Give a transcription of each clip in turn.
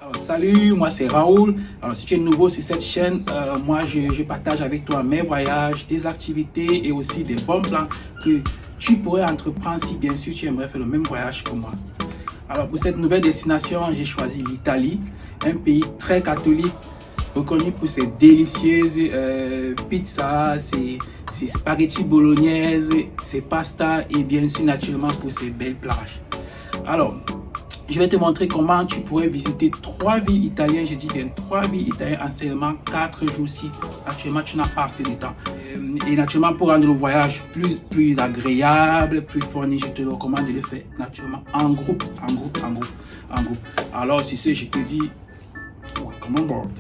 Alors, salut, moi c'est Raoul. Alors, si tu es nouveau sur cette chaîne, moi je partage avec toi mes voyages, des activités et aussi des bons plans que tu pourrais entreprendre si bien sûr tu aimerais faire le même voyage que moi. Alors, pour cette nouvelle destination, j'ai choisi l'Italie, un pays très catholique, reconnu pour ses délicieuses pizzas, ses spaghettis bolognaises, ses pastas et bien sûr naturellement pour ses belles plages. Alors, je vais te montrer comment tu pourrais visiter 3 villes italiennes. Je dis bien 3 villes italiennes en seulement 4 jours si actuellement tu n'as pas assez de temps. Et naturellement pour rendre le voyage plus agréable, plus fourni, je te recommande de le faire naturellement en groupe. Alors sur ce, je te dis, welcome on board.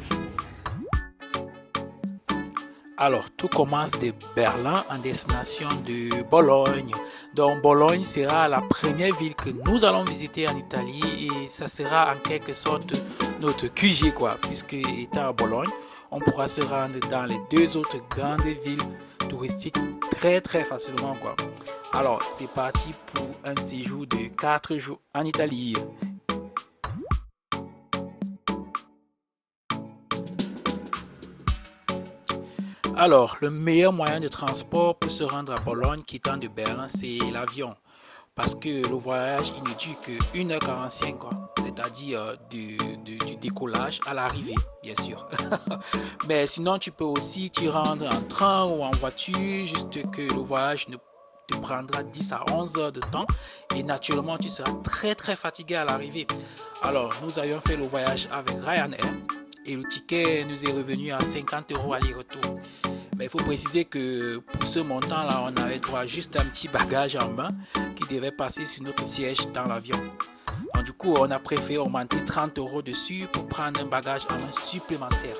Alors, tout commence de Berlin en destination de Bologne. Donc, Bologne sera la première ville que nous allons visiter en Italie et ça sera en quelque sorte notre QG, quoi. Puisque étant à Bologne, on pourra se rendre dans les 2 autres grandes villes touristiques très facilement, quoi. Alors, c'est parti pour un séjour de 4 jours en Italie. Alors, le meilleur moyen de transport pour se rendre à Bologne quittant de Berlin, c'est l'avion. Parce que le voyage, il ne dure que 1h45, quoi. C'est-à-dire du décollage à l'arrivée, bien sûr. Mais sinon, tu peux aussi t'y rendre en train ou en voiture, juste que le voyage ne te prendra 10 à 11 heures de temps. Et naturellement, tu seras très fatigué à l'arrivée. Alors, nous avions fait le voyage avec Ryanair. Et le ticket nous est revenu à 50 € aller-retour. Mais il faut préciser que pour ce montant-là, on avait droit juste un petit bagage en main qui devait passer sur notre siège dans l'avion. Donc, du coup, on a préféré augmenter 30 € dessus pour prendre un bagage en main supplémentaire.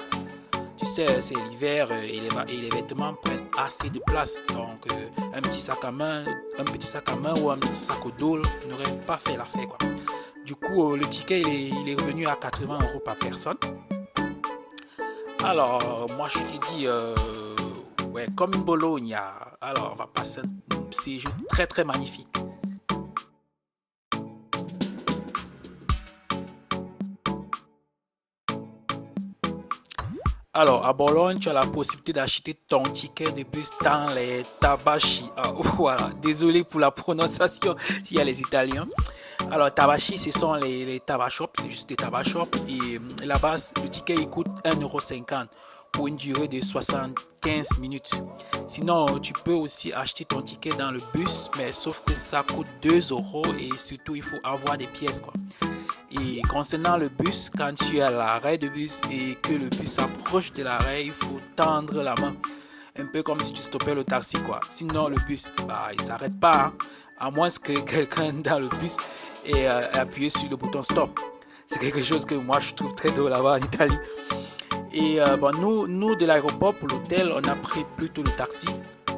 Tu sais, c'est l'hiver et les vêtements prennent assez de place. Donc, un petit sac à main ou un petit sac au dos n'aurait pas fait l'affaire, quoi. Du coup, le ticket, il est revenu à 80 € par personne. Alors, moi, je te dis, comme Bologna. Alors, on va passer un séjour très magnifique. Alors, à Bologne, tu as la possibilité d'acheter ton ticket de bus dans les tabachi. Ah, voilà, désolé pour la prononciation s'il y a les Italiens. Alors, tabachi, ce sont les tabac shops, c'est juste des tabac shops. Et là-bas, le ticket, il coûte 1,50 € pour une durée de 75 minutes. Sinon, tu peux aussi acheter ton ticket dans le bus, mais sauf que ça coûte 2 € et surtout, il faut avoir des pièces, quoi. Et concernant le bus, quand tu es à l'arrêt de bus et que le bus s'approche de l'arrêt, il faut tendre la main. Un peu comme si tu stoppais le taxi, quoi. Sinon, le bus, il ne s'arrête pas, hein, à moins que quelqu'un dans le bus ait appuyé sur le bouton stop. C'est quelque chose que moi, je trouve très drôle là-bas en Italie. Et nous, de l'aéroport pour l'hôtel, on a pris plutôt le taxi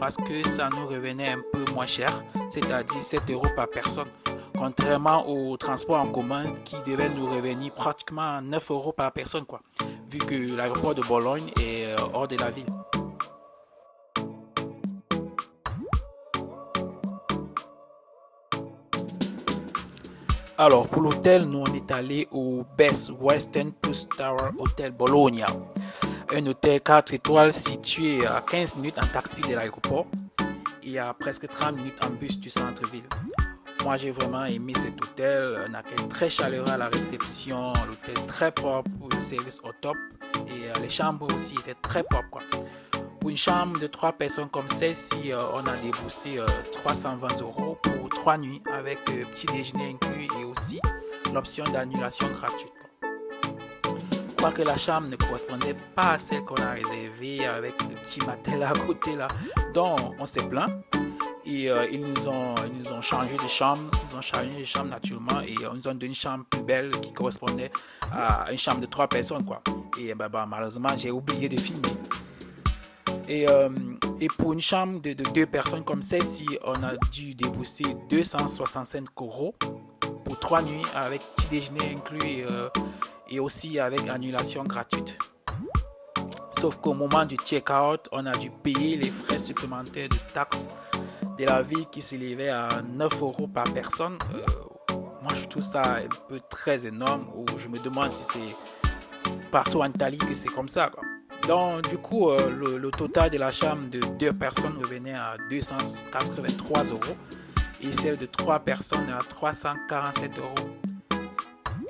parce que ça nous revenait un peu moins cher, c'est-à-dire 7 € par personne. Contrairement au transport en commun qui devait nous revenir pratiquement 9 € par personne, quoi, vu que l'aéroport de Bologne est hors de la ville. Alors, pour l'hôtel, nous on est allé au Best Western Plus Tower Hotel Bologna. Un hôtel 4 étoiles situé à 15 minutes en taxi de l'aéroport et à presque 30 minutes en bus du centre-ville. Moi, j'ai vraiment aimé cet hôtel, un accueil très chaleureux à la réception, l'hôtel très propre, le service au top et les chambres aussi étaient très propres, quoi. Pour une chambre de 3 personnes comme celle-ci, on a déboursé 320 € pour 3 nuits avec petit déjeuner inclus et aussi l'option d'annulation gratuite, quoi. Quoique la chambre ne correspondait pas à celle qu'on a réservée avec le petit matelas à côté là, donc on s'est plaint. Et ils nous ont changé de chambre, naturellement et ils nous ont donné une chambre plus belle qui correspondait à une chambre de 3 personnes, quoi. Et malheureusement, j'ai oublié de filmer. Et pour une chambre de 2 personnes comme celle-ci, on a dû débourser 265 € pour 3 nuits avec petit déjeuner inclus et aussi avec annulation gratuite. Sauf qu'au moment du check-out, on a dû payer les frais supplémentaires de taxes de la ville qui s'élevait à 9 € par personne. moi je trouve ça un peu très énorme, où je me demande si c'est partout en Italie que c'est comme ça, quoi. Donc, du coup, le total de la chambre de 2 personnes revenait à 283 euros et celle de 3 personnes à 347 euros.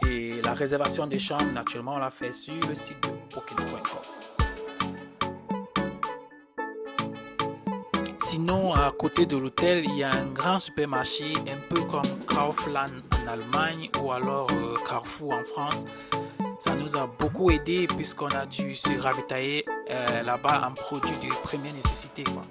Et la réservation des chambres, naturellement, on l'a fait sur le site de booking.com. Sinon, à côté de l'hôtel, il y a un grand supermarché, un peu comme Kaufland en Allemagne ou alors Carrefour en France. Ça nous a beaucoup aidé puisqu'on a dû se ravitailler là-bas en produits de première nécessité, quoi.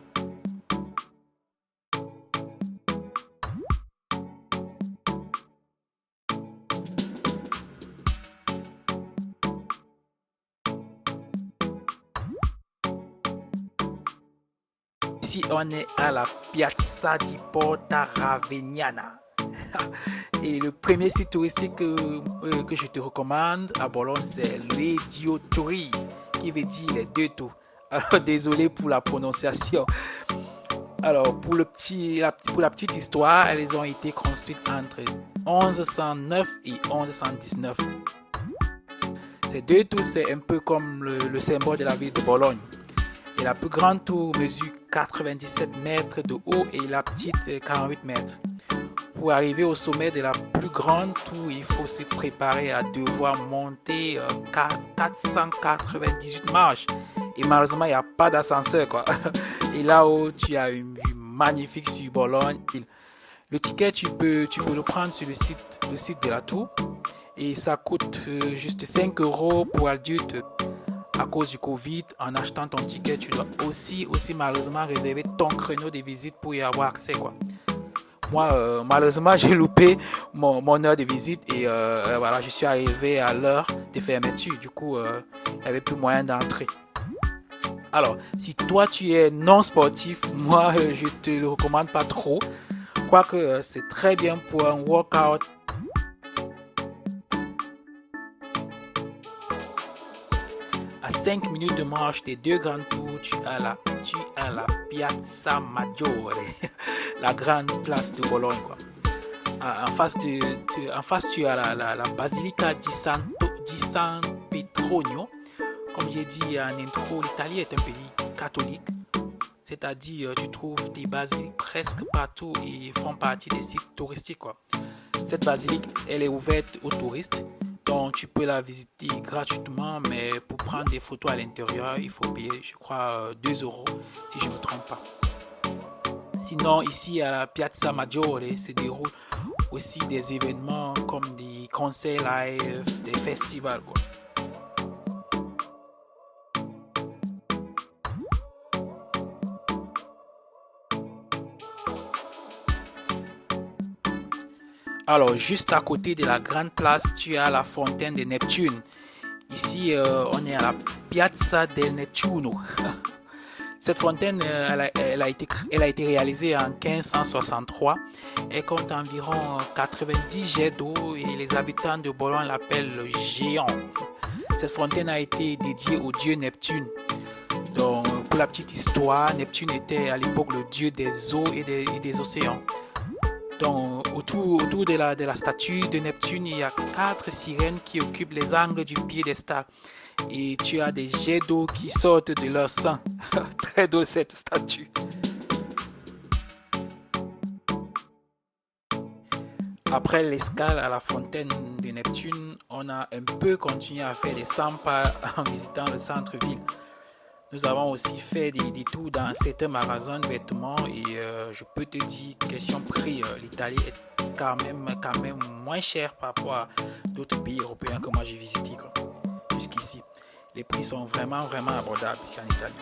Ici, on est à la Piazza di Porta Ravegnana. Et le premier site touristique que je te recommande à Bologne, c'est les Diotori, qui veut dire les deux tours. Alors, désolé pour la prononciation. Alors, pour la petite histoire, elles ont été construites entre 1109 et 1119. Ces deux tours, c'est un peu comme le symbole de la ville de Bologne. Et la plus grande tour mesure 97 mètres de haut et la petite 48 mètres. Pour arriver au sommet de la plus grande tour, il faut se préparer à devoir monter 498 marches. Et malheureusement, il n'y a pas d'ascenseur, quoi. Et là-haut, tu as une vue magnifique sur Bologne. Le ticket, tu peux le prendre sur le site de la tour. Et ça coûte juste 5 euros pour adulte. À cause du Covid, en achetant ton ticket, tu dois aussi malheureusement réserver ton créneau de visite pour y avoir accès, quoi. Moi, malheureusement, j'ai loupé mon heure de visite et voilà, je suis arrivé à l'heure de fermeture. Du coup, il n'y avait plus moyen d'entrer. Alors, si toi, tu es non sportif, moi, je te le recommande pas trop. Quoique, c'est très bien pour un workout. À 5 minutes de marche des deux grandes tours, tu as la Piazza Maggiore, la grande place de Bologne, quoi. En face, tu as la Basilica di San Petronio. Comme j'ai dit en intro, l'Italie est un pays catholique. C'est-à-dire, tu trouves des basiliques presque partout et font partie des sites touristiques, quoi. Cette basilique, elle est ouverte aux touristes. Donc, tu peux la visiter gratuitement, mais pour prendre des photos à l'intérieur, il faut payer, je crois, 2 euros, si je ne me trompe pas. Sinon, ici à la Piazza Maggiore, se déroulent aussi des événements comme des concerts live, des festivals, quoi. Alors, juste à côté de la grande place, tu as la fontaine de Neptune. Ici, on est à la Piazza del Nettuno. Cette fontaine, elle a été réalisée en 1563. Elle compte environ 90 jets d'eau et les habitants de Bologne l'appellent le géant. Cette fontaine a été dédiée au dieu Neptune. Donc, pour la petite histoire, Neptune était à l'époque le dieu des eaux et des océans. Donc, autour de la statue de Neptune, il y a 4 sirènes qui occupent les angles du piédestal. Et tu as des jets d'eau qui sortent de leur sang. Très drôle cette statue. Après l'escale à la fontaine de Neptune, on a un peu continué à faire des 100 pas en visitant le centre-ville. Nous avons aussi fait des tours dans certains magasins de vêtements et je peux te dire, question prix, l'Italie est quand même moins chère par rapport à d'autres pays européens que moi j'ai visités, quoi. Jusqu'ici, les prix sont vraiment abordables ici en Italie.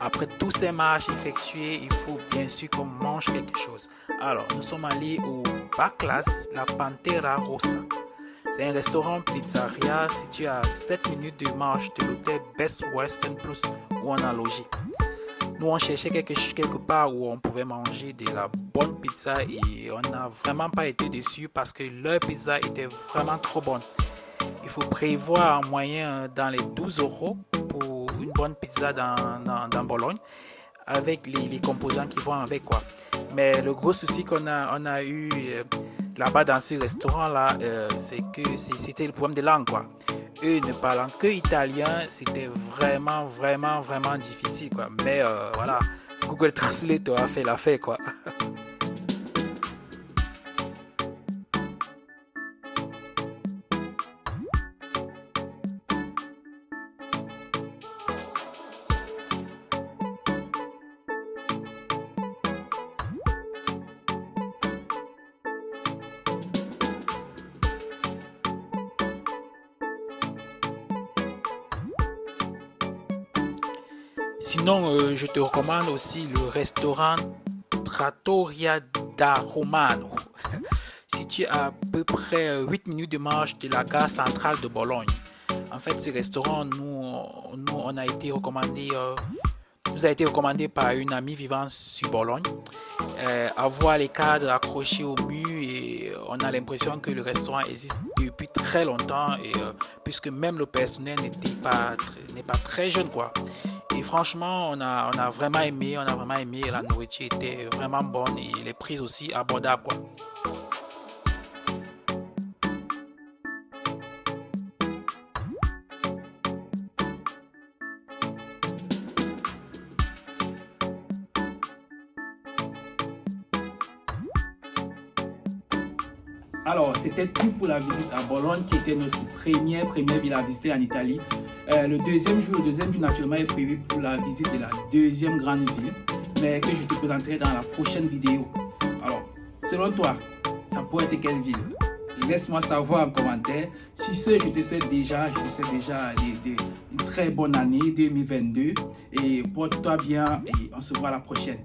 Après tous ces marches effectuées, il faut bien sûr qu'on mange quelque chose. Alors, nous sommes allés au Bacla's La Pantera Rossa. C'est un restaurant pizzeria situé à 7 minutes de marche de l'hôtel Best Western Plus où on a logé. Nous, on cherchait quelque part où on pouvait manger de la bonne pizza et on n'a vraiment pas été déçus parce que leur pizza était vraiment trop bonne. Il faut prévoir en moyenne dans les 12 euros pour une bonne pizza dans Bologne avec les composants qui vont avec, quoi. Mais le gros souci qu'on a eu là-bas dans ce restaurant-là, c'est que c'était le problème de langue, quoi. Eux ne parlant que italien, c'était vraiment, vraiment, vraiment difficile, quoi. Mais voilà, Google Translate a fait l'affaire, quoi. Sinon, je te recommande aussi le restaurant Trattoria da Romano, situé à peu près 8 minutes de marche de la gare centrale de Bologne. En fait, ce restaurant, on a été recommandé, nous a été recommandé par une amie vivant sur Bologne. À voir les cadres accrochés au mur et on a l'impression que le restaurant existe depuis très longtemps et puisque même le personnel n'est pas très jeune, quoi. Et franchement, on a vraiment aimé, la nourriture était vraiment bonne et les prix aussi abordables, quoi. Alors, c'était tout pour la visite à Bologne, qui était notre première ville à visiter en Italie. Le deuxième jour naturellement est prévu pour la visite de la deuxième grande ville, mais que je te présenterai dans la prochaine vidéo. Alors, selon toi, ça pourrait être quelle ville? Laisse-moi savoir en commentaire. Sur ce, je te souhaite déjà une très bonne année 2022 et porte-toi bien et on se voit à la prochaine.